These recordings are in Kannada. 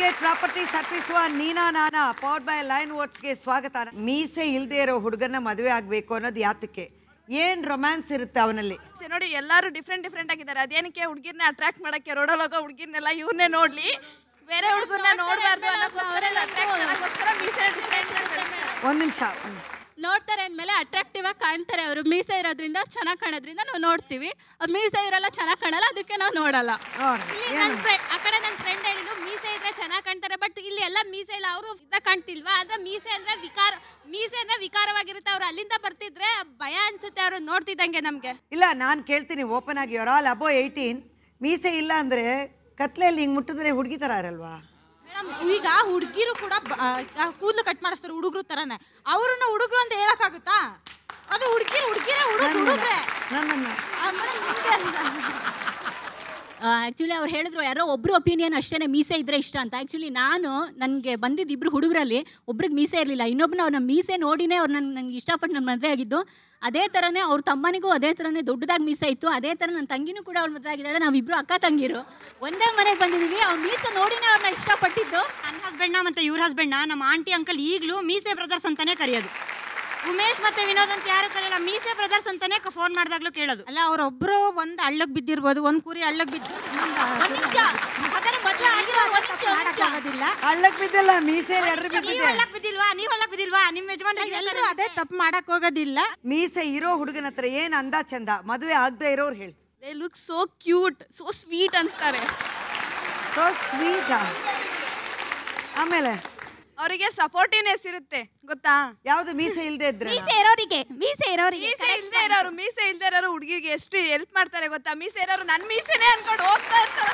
ಗೇಟ್ ಪ್ರಾಪರ್ಟೀಸ್ ಅರ್ಪಿಸುವ ನೀನಾ ನಾನಾ ಪವರ್ಡ್ ಬೈ ಲೈನ್ ವರ್ಡ್ಸ್ಗೆ ಸ್ವಾಗತ. ಮೀಸೆ ಇಲ್ಲದೆ ಇರೋ ಹುಡುಗನ ಮದುವೆ ಆಗಬೇಕು ಅನ್ನೋದು ಯಾತಕ್ಕೆ? ಏನ್ ರೊಮ್ಯಾನ್ಸ್ ಇರುತ್ತೆ ಅವನಲ್ಲಿ? ನೋಡಿ ಎಲ್ಲರೂ ಡಿಫ್ರೆಂಟ್ ಆಗಿದ್ದಾರೆ. ಅದೇನಕ್ಕೆ ಹುಡುಗಿರ್ನ ಅಟ್ರಾಕ್ಟ್ ಮಾಡಕ್ಕೆ ರೋಡಲ್ಲೋಗೋ ಹುಡುಗಿರ್ನೆಲ್ಲ ಇವ್ರನ್ನೇ ನೋಡ್ಲಿ, ಬೇರೆ ಹುಡುಗರನ್ನ ನೋಡಬಾರ್ದು ಅನ್ನೋಕ್ಕೋಸ್ಕರ ಮೀಸೆ ಒಂದ್ ನಿಮಿಷ ನೋಡ್ತಾರೆ ಅಂದಮೇಲೆ ಅಟ್ರಾಕ್ಟಿವ್ ಆಗಿ ಕಾಣ್ತಾರೆ. ಅವರು ಮೀಸೆ ಇರೋದ್ರಿಂದ ಚೆನ್ನಾಗಿ ಕಾಣೋದ್ರಿಂದ ನಾವು ನೋಡ್ತೀವಿ. ಮೀಸೆ ಇರಲ್ಲ, ಚೆನ್ನಾಗಿ ಕಾಣಲ್ಲ, ಅದಕ್ಕೆ ನಾವು ನೋಡಲ್ಲ. ಆ ಕಡೆ ನನ್ನ ಫ್ರೆಂಡ್ ಹೇಳಿದ್ರು ಮೀಸೆ ಇದ್ರೆ ಚೆನ್ನಾಗಿ ಕಾಣ್ತಾರೆ, ಬಟ್ ಇಲ್ಲಿ ಎಲ್ಲ ಮೀಸೆ ಇಲ್ಲ, ಅವರು ಇದ್ದ ಕಾಣ್ತಿಲ್ವಾ? ಆದ್ರೆ ಮೀಸೆ ಅಂದ್ರೆ ವಿಕಾರವಾಗಿರುತ್ತೆ. ಅವ್ರು ಅಲ್ಲಿಂದ ಬರ್ತಿದ್ರೆ ಭಯ ಅನ್ಸುತ್ತೆ ಅವ್ರು ನೋಡ್ತಿದ್ದಂಗೆ ನಮ್ಗೆ. ಇಲ್ಲ, ನಾನು ಕೇಳ್ತೀನಿ ಓಪನ್ ಆಗಿ, ಅವರ್ ಆಲ್ ಅಬೋ 18, ಮೀಸೆ ಇಲ್ಲ ಅಂದ್ರೆ ಕತ್ಲೆಯಲ್ಲಿ ಹಿಂಗ್ ಮುಟ್ಟಿದ್ರೆ ಹುಡುಗಿ ತರ ಇರಲ್ವಾ? ಮೇಡಮ್, ಈಗ ಹುಡುಗಿರು ಕೂಡ ಕೂದಲು ಕಟ್ ಮಾಡಿಸ್ತಾರೆ ಹುಡುಗರು ತರನೇ. ಅವ್ರನ್ನ ಹುಡುಗರು ಅಂತ ಹೇಳಕ್ಕಾಗುತ್ತಾ? ಅದು ಹುಡುಗಿರೇ ಹುಡುಗ್ರೆ. ಆ್ಯಕ್ಚುಲಿ ಅವ್ರು ಹೇಳಿದ್ರು ಯಾರೋ ಒಬ್ರು ಒಪಿನಿಯನ್ ಅಷ್ಟೇ, ಮೀಸೆ ಇದ್ರೆ ಇಷ್ಟ ಅಂತ. ಆ್ಯಕ್ಚುಲಿ ನನಗೆ ಬಂದಿದ್ದು ಇಬ್ಬರು ಹುಡುಗರಲ್ಲಿ ಒಬ್ರಿಗೆ ಮೀಸೆ ಇರಲಿಲ್ಲ, ಇನ್ನೊಬ್ಬನ ಅವ್ರನ್ನ ಮೀಸೆ ನೋಡಿನೇ ಅವ್ರು ನನಗೆ ಇಷ್ಟಪಟ್ಟು ನನ್ನ ಮದುವೆ ಆಗಿದ್ದು. ಅದೇ ಥರನೇ ಅವ್ರ ತಮ್ಮನಿಗೂ ಅದೇ ಥರನೇ ದೊಡ್ಡದಾಗಿ ಮೀಸೆ ಇತ್ತು. ಅದೇ ಥರ ನನ್ನ ತಂಗಿನೂ ಕೂಡ ಅವ್ಳು ಮದುವೆ ಆಗಿದ್ದಾಳೆ. ನಾವಿಬ್ಬರು ಅಕ್ಕ ತಂಗಿರು ಒಂದೇ ಮನೆಗೆ ಬಂದಿದ್ದೀವಿ. ಅವ್ರು ಮೀಸೆ ನೋಡಿನೇ ಅವ್ರನ್ನ ಇಷ್ಟಪಟ್ಟಿದ್ದು. ನನ್ನ ಹಸ್ಬೆಂಡ್ನ ಮತ್ತು ಇವ್ರ ಹಸ್ಬೆಂಡ್ನ ನಮ್ಮ ಆಂಟಿ ಅಂಕಲ್ ಈಗಲೂ ಮೀಸೆ ಬ್ರದರ್ಸ್ ಅಂತಾನೆ ಕರೆಯೋದು. ಉಮೇಶ್ ಮತ್ತೆ ವಿನೋದ್ ಅಂತ ಯಾರು ಕರೆಯಲ್ಲ, ಮೀಸೆ ಬ್ರದರ್ಸ್ ಅಂತಾನೆ ಫೋನ್ ಮಾಡಿದಾಗ್ಲೂ ಕೇಳೋದು. ಅಲ್ಲ, ಅವರೊಬ್ರು ಒಂದು ಹಳ್ಳಕ್ ಬಿದ್ದಿರ್ಬೋದು, ಒಂದು ಕುರಿ ಹಳ್ಳಕ್ ಬಿದ್ದು ಹಳ್ಳಕ್ ಬಿದ್ದಿಲ್ಲ, ಮೀಸೆ ನೀವು ಹಳ್ಳಕ್ ಬಿದ್ದಿಲ್ವಾ? ನಿಮ್ಮ ಯಜಮಾನ್ರಿಗೆ ಅದೇ ತಪ್ಪು ಮಾಡಕ್ ಹೋಗೋದಿಲ್ಲ. ಮೀಸೆ ಇರೋ ಹುಡುಗನ ಹತ್ರ ಏನ್ ಅಂದ ಚಂದ, ಮದುವೆ ಆಗದೆ ಇರೋರು ಹೇಳಿ. They look so cute, so sweet ಅನ್ಸ್ತಾರೆ. So sweet. ಆಮೇಲೆ ಅವರಿಗೆ ಸಪೋರ್ಟಿವ್ನೆಸ್ ಇರುತ್ತೆ, ಗೊತ್ತಾ? ಯಾವ್ದು ಮೀಸೆ ಇಲ್ದೇ ಇದ್ರೆ? ಮೀಸೆ ಇರೋರಿಗೆ ಮೀಸೆ ಇಲ್ದೇ ಇರೋರು ಹುಡುಗಿಗೆ ಎಷ್ಟು ಹೆಲ್ಪ್ ಮಾಡ್ತಾರೆ ಗೊತ್ತಾ? ಮೀಸೆ ಇರೋರು ನನ್ನ ಮೀಸೆನೇ ಅನ್ಕೊಂಡು ಹೋಗ್ತಾ ಇರ್ತಾರೆ.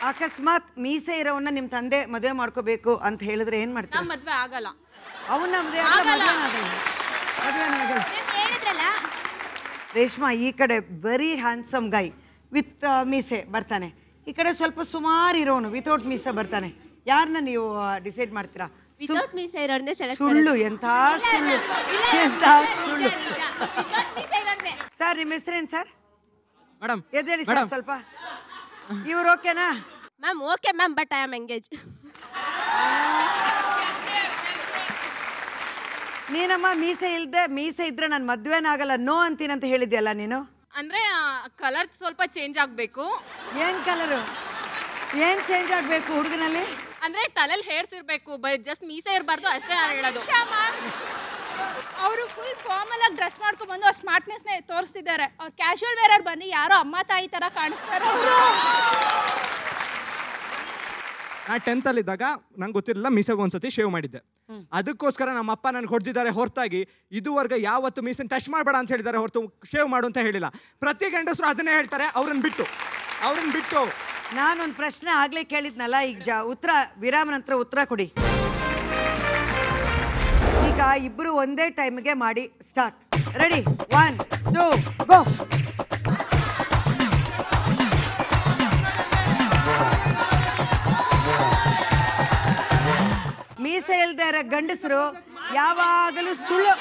ಅಕಸ್ಮಾತ್ ಮೀಸೆ ಇರೋವನ್ನ ನಿಮ್ ತಂದೆ ಮದುವೆ ಮಾಡ್ಕೋಬೇಕು ಅಂತ ಹೇಳಿದ್ರೆ ಏನ್ ಮಾಡ್ತಾರೆ? ಮದ್ವೆ ಆಗಲ್ಲ. ಅವನ್ನ ಮದುವೆ ಹೇಳಿದ್ರಲ್ಲ. ರೇಷ್ಮಾ, ಈ ಕಡೆ ವೆರಿ ಹ್ಯಾಂಡ್ಸಮ್ ಗೈ ವಿತ್ ಮೀಸೆ ಬರ್ತಾನೆ, ಈ ಕಡೆ ಸ್ವಲ್ಪ ಸುಮಾರು ಇರೋನು ವಿತೌಟ್ ಮೀಸೆ ಬರ್ತಾನೆ. ಯಾರನ್ನ ನೀವು ಡಿಸೈಡ್ ಮಾಡ್ತೀರಾ? ವಿತೌಟ್ ಮೀಸೆ ಇರೋರ್ನೇ ಸೆಲೆಕ್ಟ್ ಸುಳ್ಳು, ಎಂತ ಸುಳ್ಳು. ಸರ್, ನಿಮ್ಮ ಹೆಸರೇನು ಸರ್? ಮೇಡಮ್ ಎದ್ದೇಳಿ ಸರ್ ಸ್ವಲ್ಪ. ಇವ್ರು ಓಕೆನಾ? Ma'am okay ma'am, but I am engage. ನೀನಮ್ಮ ಮೀಸೆ ಇದ್ರೆ ನಾನು ಮದ್ವೆನಾಗಲ್ಲ ನೋ ಅಂತೀನಂತ ಹೇಳಿದ್ಯಲ್ಲ ನೀನು. ಅಂದ್ರೆ ಕಲರ್ ಸ್ವಲ್ಪ ಚೇಂಜ್ ಆಗ್ಬೇಕು. ಏನ್ ಕಲರು? ಏನ್ ಚೇಂಜ್ ಆಗ್ಬೇಕು ಹುಡುಗನಲ್ಲಿ? ಅಂದ್ರೆ ತಲೆಯಲ್ಲಿ ಹೇರ್ಸ್ ಇರ್ಬೇಕು, ಜಸ್ಟ್ ಮೀಸೆ ಇರಬಾರ್ದು ಅಷ್ಟೇ ನಾನು ಹೇಳೋದು. ಅವರು ಫುಲ್ ಫಾರ್ಮಲ್ ಆಗಿ ಡ್ರೆಸ್ ಮಾಡ್ಕೊಂಡು ಬಂದು ಆ ಸ್ಮಾರ್ಟ್ನೆಸ್ನ ತೋರಿಸ್ತಿದ್ದಾರೆ. ಅವ್ರು ಕ್ಯಾಶುವಲ್ ವೇರರ್ ಬನ್ನಿ ಯಾರೋ ಅಮ್ಮ ತಾಯಿ ತರ ಕಾಣಿಸ್ತಾರೆ. ನಾ 10th ಅಲ್ಲಿದ್ದಾಗ ನಂಗೆ ಗೊತ್ತಿರಲಿಲ್ಲ, ಮೀಸೆಗೆ ಒಂದ್ಸತಿ ಶೇವ್ ಮಾಡಿದ್ದೆ. ಅದಕ್ಕೋಸ್ಕರ ನಮ್ಮ ಅಪ್ಪ ನನಗೆ ಹೊಡೆದಿದ್ದಾರೆ ಹೊರತಾಗಿ ಇದುವರೆಗೆ ಯಾವತ್ತು ಮೀಸೆನ ಟಚ್ ಮಾಡಬೇಡ ಅಂತ ಹೇಳಿದ್ದಾರೆ ಹೊರತು ಶೇವ್ ಮಾಡು ಅಂತ ಹೇಳಿಲ್ಲ. ಪ್ರತಿ ಗಂಡಸರು ಅದನ್ನೇ ಹೇಳ್ತಾರೆ, ಅವ್ರನ್ನ ಬಿಟ್ಟು. ನಾನೊಂದು ಪ್ರಶ್ನೆ ಆಗ್ಲೇ ಕೇಳಿದ್ನಲ್ಲ, ಈಗ ಉತ್ತರ ವಿರಾಮ ನಂತರ ಉತ್ತರ ಕೊಡಿ. ಈಗ ಇಬ್ರು ಒಂದೇ ಟೈಮ್ಗೆ ಮಾಡಿ ಸ್ಟಾರ್ಟ್. ರೆಡಿ? 1 2 ಗೋ. ಮೀಸೆ ಇಲ್ದೇ ಇರೋ ಗಂಡಸರು ಯಾವಾಗಲೂ ಸುಳ್ಳು